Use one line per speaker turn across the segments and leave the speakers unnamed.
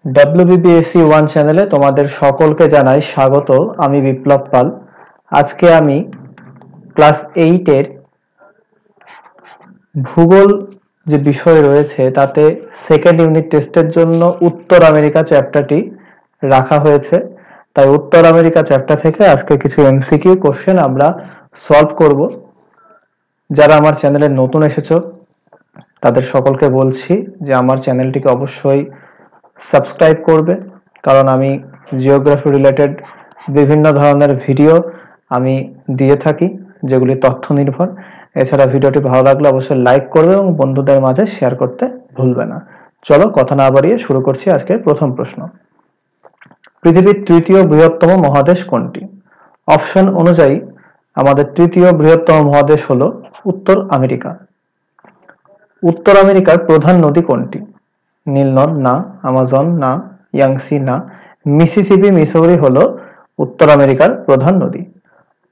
WBPSC 1 চ্যানেলে তোমাদের সকলকে জানাই স্বাগত। আমি বিপ্লব পাল। আজকে আমি ক্লাস 8 এর ভূগোল যে বিষয় রয়েছে তাতে সেকেন্ড ইউনিট টেস্টের জন্য উত্তর আমেরিকা চ্যাপ্টারটি রাখা হয়েছে। তাই উত্তর আমেরিকা চ্যাপ্টার থেকে আজকে কিছু এমসিকিউ কোশ্চেন আমরা সলভ করব। যারা আমার চ্যানেলে নতুন এসেছো তাদের সকলকে বলছি যে আমার চ্যানেলটিকে অবশ্যই সাবস্ক্রাইব করবে, কারণ আমি জিওগ্রাফি রিলেটেড বিভিন্ন ধরনের ভিডিও আমি দিয়ে থাকি যেগুলি তথ্য নির্ভর। এছাড়া ভিডিওটি ভালো লাগলে অবশ্যই লাইক করবে এবং বন্ধুদের মাঝে শেয়ার করতে ভুলবে না। চলো কথা না বাড়িয়ে শুরু করছি আজকের প্রথম প্রশ্ন। পৃথিবীর তৃতীয় বৃহত্তম মহাদেশ কোনটি? অপশন অনুযায়ী আমাদের তৃতীয় বৃহত্তম মহাদেশ হলো উত্তর আমেরিকা। উত্তর আমেরিকার প্রধান নদী কোনটি? নীল নদ না, আমাজন না, ইয়াংসি না, মিসিসিপি মিসৌরি হলো উত্তর আমেরিকার প্রধান নদী।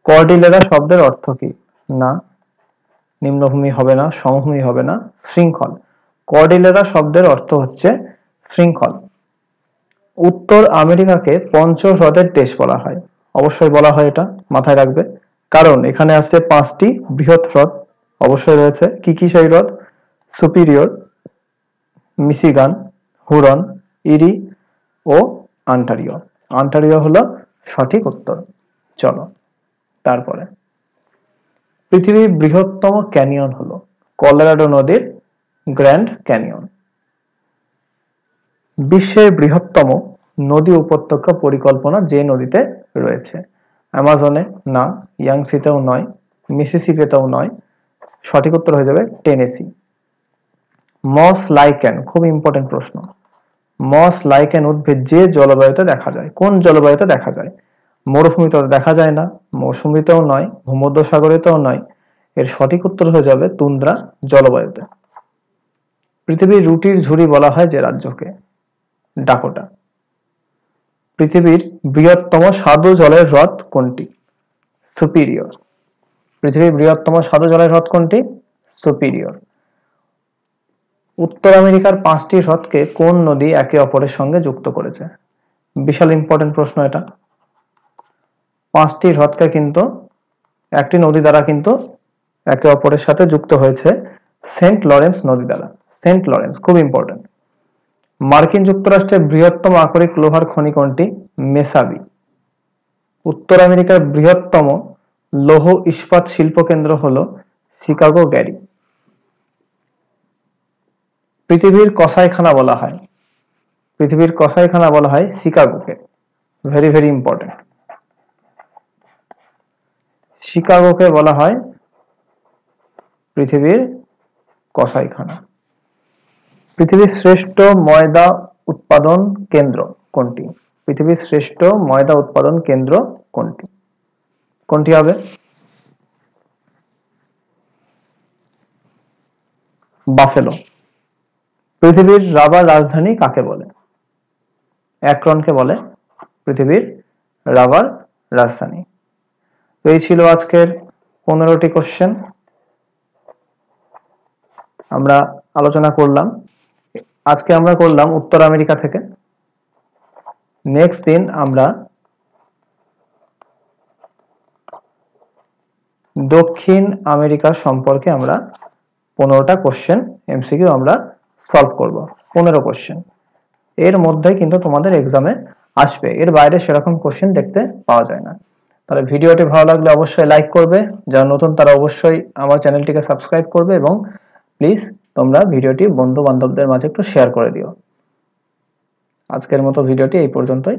কর্ডিলেরা শব্দের অর্থ কি? না, নিম্নভূমি হবে না, সমভূমি হবে না, শৃঙ্খল। কর্ডিলেরা শব্দের অর্থ হচ্ছে শৃঙ্খল। উত্তর আমেরিকাকে পঞ্চহ্রদের দেশ বলা হয়। অবশ্যই বলা হয়, এটা মাথায় রাখবে, কারণ এখানে আছে 5টি বৃহৎ হ্রদ অবশ্যই রয়েছে। কি কি সেই হ্রদ? সুপিরিয়র, মিশিগান, হুরন, ইরি ও অন্টারিও। অন্টারিও হলো সঠিক উত্তর। চলো তারপরে, পৃথিবীর বৃহত্তম ক্যানিয়ন হলো কলোরাডো নদীর গ্র্যান্ড ক্যানিয়ন। বিশ্বের বৃহত্তম নদী উপত্যকা পরিকল্পনা যে নদীতে রয়েছে? অ্যামাজনে না, ইয়াংসিতেও নয়, মিসিসিপিতেও নয়, সঠিক উত্তর হয়ে যাবে টেনেসি। মস লাইকেন, খুব ইম্পর্টেন্ট প্রশ্ন। মস লাইকেন উদ্ভিদ যে জলবায়ুতে দেখা যায়, কোন জলবায়ুতে দেখা যায়? মরুভূমিতে দেখা যায় না, মৌসুমীতেও নয়, ভূমধ্যসাগরেতেও নয়। এর সঠিক উত্তর হয়ে যাবে তুন্দ্রা জলবায়ুতে। পৃথিবীর রুটির ঝুড়ি বলা হয় যে রাজ্যকে? ডাকোটা। পৃথিবীর বৃহত্তম স্বাদু জলের হ্রদ কোনটি? সুপিরিয়র। পৃথিবীর বৃহত্তম স্বাদু জলের হ্রদ কোনটি? সুপিরিয়র। উত্তর আমেরিকার 5টি হ্রদকে কোন নদী একে অপরের সঙ্গে যুক্ত করেছে? বিশাল ইম্পর্টেন্ট প্রশ্ন এটা। 5টি হ্রদকে কিন্তু একটি নদী দ্বারা কিন্তু একে অপরের সাথে যুক্ত হয়েছে, সেন্ট লরেন্স নদী দ্বারা। সেন্ট লরেন্স খুব ইম্পর্টেন্ট। মার্কিন যুক্তরাষ্ট্রের বৃহত্তম আকরিক লোহার খনি কোনটি? মেসাবি। উত্তর আমেরিকার বৃহত্তম লৌহ ইস্পাত শিল্প কেন্দ্র হলো শিকাগো গ্যারি। পৃথিবীর কসাইখানা বলা হয়? পৃথিবীর কসাইখানা বলা হয় শিকাগোকে। Very very important. শিকাগোকে বলা হয় পৃথিবীর কসাইখানা। পৃথিবীর শ্রেষ্ঠ ময়দা উৎপাদন কেন্দ্র কোনটি? পৃথিবীর শ্রেষ্ঠ ময়দা উৎপাদন কেন্দ্র কোনটি? কোনটি হবে? বাফেলো। পৃথিবীর রাবার রাজধানী কাকে বলে? অ্যাক্রনকে বলে পৃথিবীর রাবার রাজধানী। এই ছিল আজকের 15টি কোশ্চেন আমরা আলোচনা করলাম। আজকে আমরা করলাম উত্তর আমেরিকা থেকে। নেক্সট দিন আমরা দক্ষিণ আমেরিকা সম্পর্কে আমরা 15টা কোশ্চেন এমসিকিউ আমরা সলভ করব। 15 কোশ্চেন এর মধ্যে কিন্তু তোমাদের এক্সামে আসবে, এর বাইরে সেরকম কোশ্চেন দেখতে পাওয়া যায় না। তাহলে ভিডিওটি ভালো লাগলে অবশ্যই লাইক করবে, যারা নতুন তারা অবশ্যই আমার চ্যানেলটিকে সাবস্ক্রাইব করবে এবং প্লিজ তোমরা ভিডিওটি বন্ধু বান্ধবদের মাঝে একটু শেয়ার করে দিও। আজকের মতো ভিডিওটি এই পর্যন্তই।